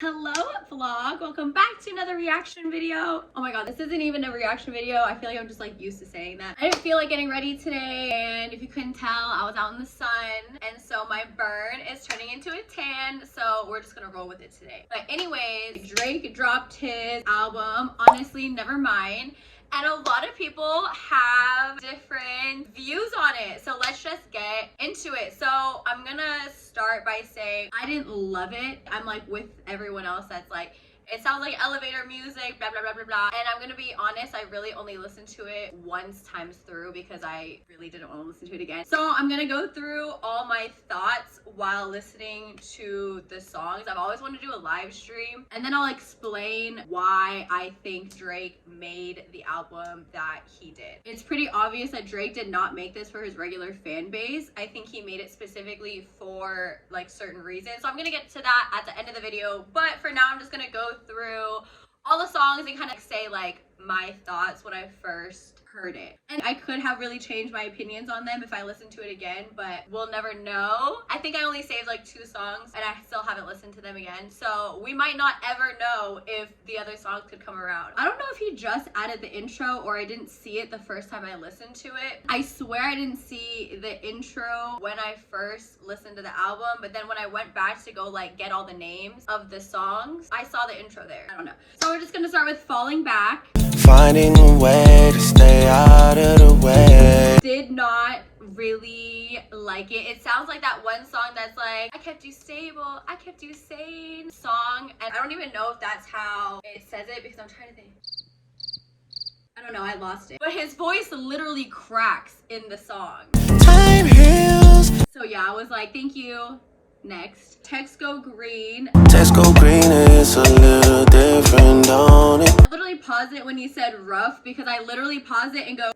Hello vlog, welcome back to another reaction video. Oh my god, this isn't even a reaction video. I feel like I'm just like used to saying that. I didn't feel like getting ready today, and if you couldn't tell, I was out in the sun, and so my burn is turning into a tan, so we're just gonna roll with it today. But anyways, Drake dropped his album, honestly, Nevermind. And a lot of people have different views on it. So let's just get into it. So I'm gonna start by saying I didn't love it. I'm like with everyone else that's like, it sounds like elevator music, blah, blah, blah, blah, blah. And I'm gonna be honest, I really only listened to it once times through because I really didn't want to listen to it again. So I'm gonna go through all my thoughts while listening to the songs. I've always wanted to do a live stream, and then I'll explain why I think Drake made the album that he did. It's pretty obvious that Drake did not make this for his regular fan base. I think he made it specifically for like certain reasons. So I'm gonna get to that at the end of the video, but for now I'm just gonna go through all the songs and kind of say like my thoughts when I first heard it. And I could have really changed my opinions on them if I listened to it again, but we'll never know. I think I only saved like 2 songs and I still haven't listened to them again, so we might not ever know if the other songs could come around. I don't know if he just added the intro or I didn't see it the first time I listened to it. I swear I didn't see the intro when I first listened to the album, but then when I went back to go like get all the names of the songs, I saw the intro there. I don't know. So we're just gonna start with Falling Back. Finding a way to stay out of the way. Did not really like it. It sounds like that one song that's like, I kept you stable, I kept you sane song. And I don't even know if that's how it says it because I'm trying to think. I don't know, I lost it. But his voice literally cracks in the song. Time heals. So yeah, I was like, thank you. Next, Text Go Green. Text go green is a little different, don't it? I literally paused it when he said rough because I literally paused it and go,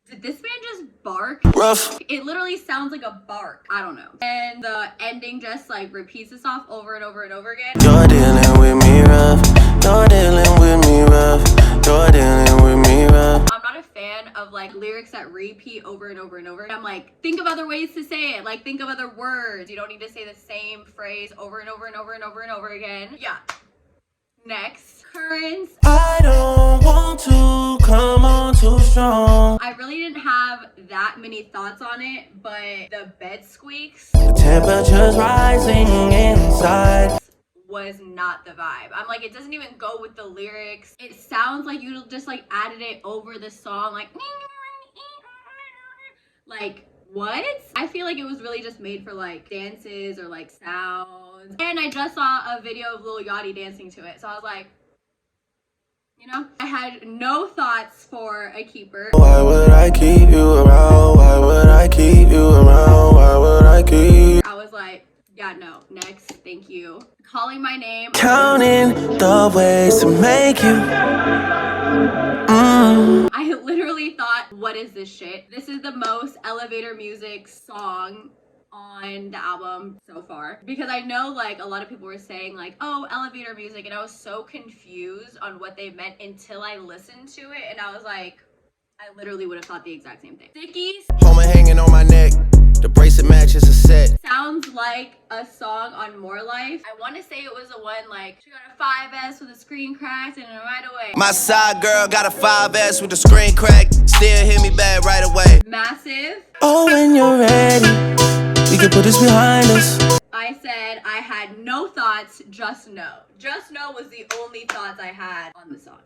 did this man just bark? Rough. It literally sounds like a bark. I don't know. And the ending just like repeats itself over and over and over again. You're dealing with me rough. You're dealing with me rough. You're dealing with me rough. I'm not a fan of like lyrics that repeat over and over and over. I'm like, think of other ways to say it. Like, think of other words. You don't need to say the same phrase over and over and over and over and over again. Yeah. Next, Currents. I don't want to come on too strong. I really didn't have that many thoughts on it, but the bed squeaks, The temperature's rising inside. was not the vibe. I'm like, it doesn't even go with the lyrics. It sounds like you just like added it over the song, like what? I feel like it was really just made for like dances or like sounds. And I just saw a video of Lil Yachty dancing to it, so I was like, you know, I had no thoughts for a keeper. Why would I keep you around? Why would I keep you around? Why would I keep? I was like, yeah, no, next, thank you. Calling My Name. Counting the ways to make you. I literally thought, what is this shit? This is the most elevator music song on the album so far, because I know like a lot of people were saying like, oh, elevator music, and I was so confused on what they meant until I listened to it, and I was like, I literally would have thought the exact same thing. Stickies. Home hanging on my neck. The bracelet matches a set. Sounds like a song on More Life. I want to say it was the one like, she got a 5S with a screen cracked and right away. My side girl got a 5S with the screen cracked. Still hit me back right away. Massive. Oh, when you're ready, we can put this behind us. I said I had no thoughts, just no. Just no was the only thoughts I had on the song.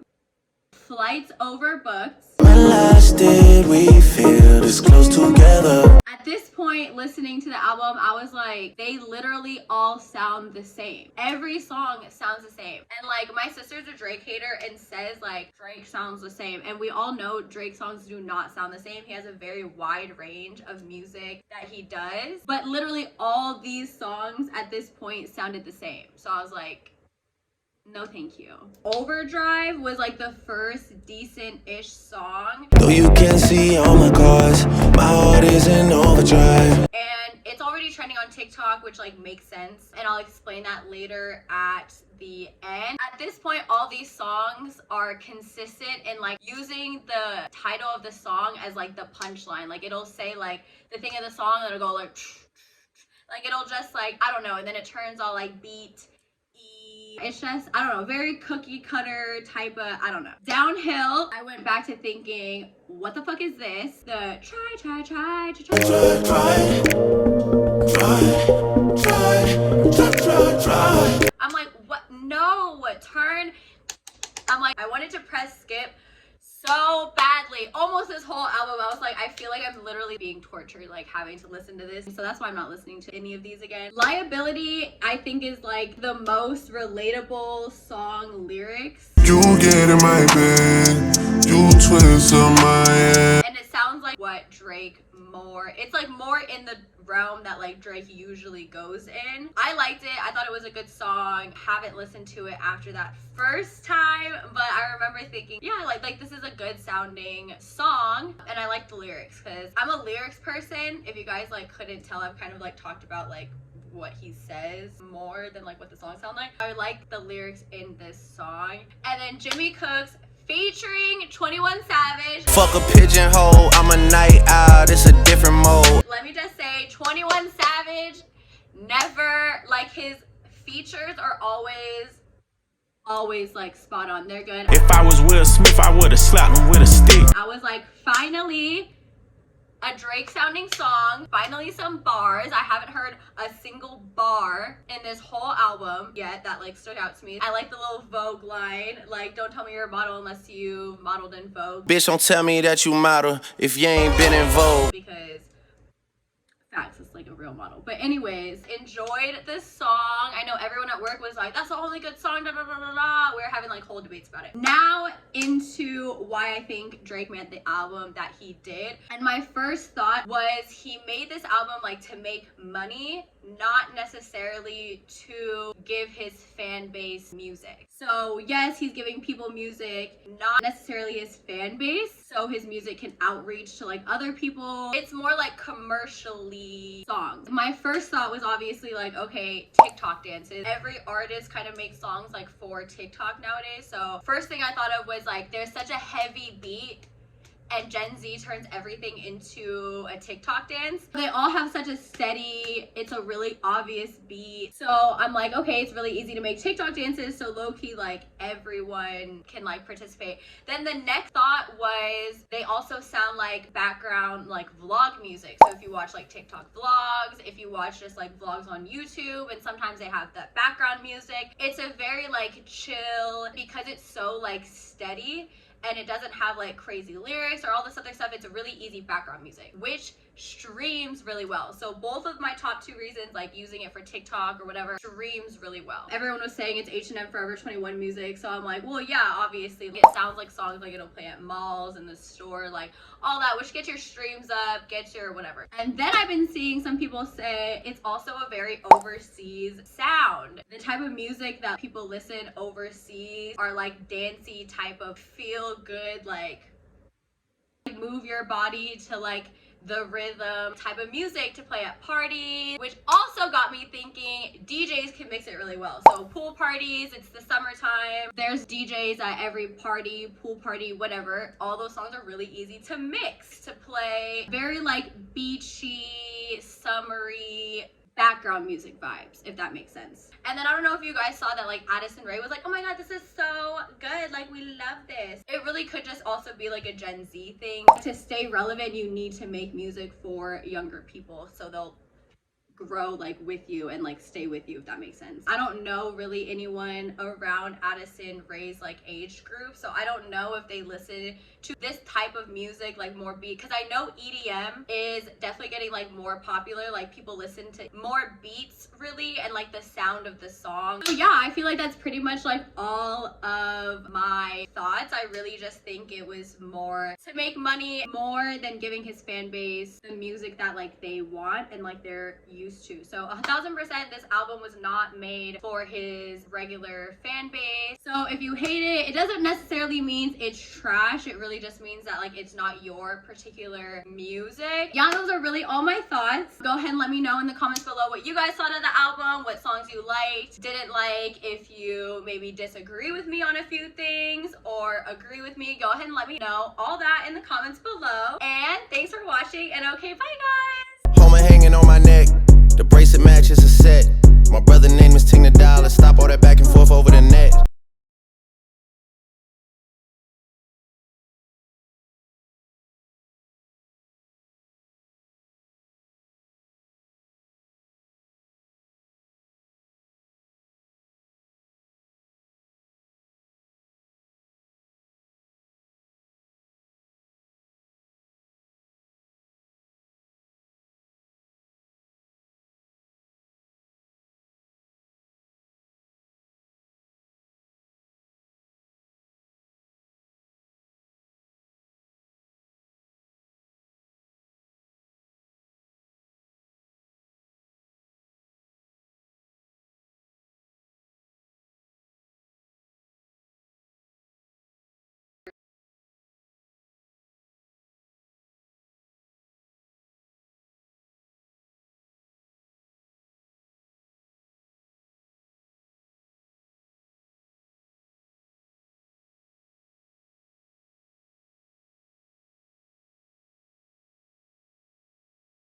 Flights Overbooked. When last did we feel this close together? At this point, listening to the album, I was like, they literally all sound the same. Every song sounds the same. And like, my sister's a Drake hater and says like, Drake sounds the same. And we all know Drake songs do not sound the same. He has a very wide range of music that he does. But literally all these songs at this point sounded the same. So I was like, no thank you. Overdrive was like the first decent-ish song. Though you can see all my cars, my heart is in overdrive. And it's already trending on TikTok, which like makes sense. And I'll explain that later at the end. At this point, all these songs are consistent in like using the title of the song as like the punchline. Like it'll say like the thing of the song and it'll go like it'll just like, I don't know. And then it turns all like beat, It's just, I don't know, very cookie cutter type of, I don't know. Downhill, I went back to thinking, what the fuck is this? The try. I'm like, what? No, turn. I'm like, I wanted to press skip so badly. Almost this whole album, I was like, I feel like I'm literally being tortured, like having to listen to this. So that's why I'm not listening to any of these again. Liability, I think, is like the most relatable song lyrics. You get in my bed, you twist on my head. And it sounds like what Drake more, it's like more in the realm that like Drake usually goes in. I liked it. I thought it was a good song. Haven't listened to it after that first time, but I remember thinking, yeah, like this is a good sounding song. And I like the lyrics because I'm a lyrics person. If you guys like couldn't tell, I've kind of like talked about like what he says more than like what the song sound like. I like the lyrics in this song. And then Jimmy Cooks featuring 21 Savage. Fuck a pigeonhole, I'm a night owl, it's a different mode. Let me just say, 21 Savage, never, like his features are always like spot on. They're good. If I was Will Smith, I would have slapped him with a stick. I was like, finally a Drake sounding song, finally some bars. I haven't heard a single bar in this whole album yet that like stood out to me. I like the little Vogue line, like, don't tell me you're a model unless you modeled in Vogue. Bitch, don't tell me that you model if you ain't been in Vogue. Because facts, it's like a real model. But anyways, enjoyed this song. I know everyone at work was like, that's the only good song, da da da da da. We were having like whole debates about it. Now into why I think Drake made the album that he did. And my first thought was he made this album like to make money, not necessarily to give his fan base music. So yes, he's giving people music, not necessarily his fan base, so his music can outreach to like other people. It's more like commercially songs. My first thought was obviously like, okay, TikTok dances. Every artist kind of makes songs like for TikTok nowadays. So first thing I thought of was like, there's such a heavy beat and Gen Z turns everything into a TikTok dance. They all have such a steady, it's a really obvious beat. So I'm like, okay, it's really easy to make TikTok dances, so low-key like everyone can like participate. Then the next thought was they also sound like background like vlog music. So if you watch like TikTok vlogs, if you watch just like vlogs on YouTube, and sometimes they have that background music, it's a very like chill, because it's so like steady and it doesn't have like crazy lyrics or all this other stuff. It's a really easy background music, which streams really well. So both of my top two reasons, like using it for TikTok or whatever, streams really well. Everyone was saying it's H&M Forever 21 music, so I'm like, well, yeah, obviously it sounds like songs like it'll play at malls, in the store, like all that, which gets your streams up, gets your whatever. And then I've been seeing some people say it's also a very overseas sound. The type of music that people listen overseas are like dancey type of feel good, like move your body to like the rhythm type of music to play at parties, which also got me thinking DJs can mix it really well. So pool parties, it's the summertime, there's DJs at every party, pool party, whatever. All those songs are really easy to mix, to play. Very like beachy, summery background music vibes, if that makes sense. And then I don't know if you guys saw that like Addison Rae was like, oh my god, this is so good, like we love this. It really could just also be like a Gen Z thing. To stay relevant, you need to make music for younger people so they'll grow like with you and like stay with you, if that makes sense. I don't know really anyone around Addison Rae's like age group, so I don't know if they listen to this type of music, like more beat, because I know EDM is definitely getting like more popular, like people listen to more beats really and like the sound of the song. So yeah, I feel like that's pretty much like all of my thoughts. I really just think it was more to make money more than giving his fan base the music that like they want and like they're used to. So 1000% this album was not made for his regular fan base. So if you hate it, it doesn't necessarily mean it's trash. It really just means that like it's not your particular music. Yeah, those are really all my thoughts. Go ahead and let me know in the comments below what you guys thought of the album, what songs you liked, didn't like, if you maybe disagree with me on a few things or agree with me. Go ahead and let me know all that in the comments below. And thanks for watching, and okay, bye guys. Home hanging on my neck, the bracelet matches a set. My brother name is ting the dollar, stop all that back and forth over the net.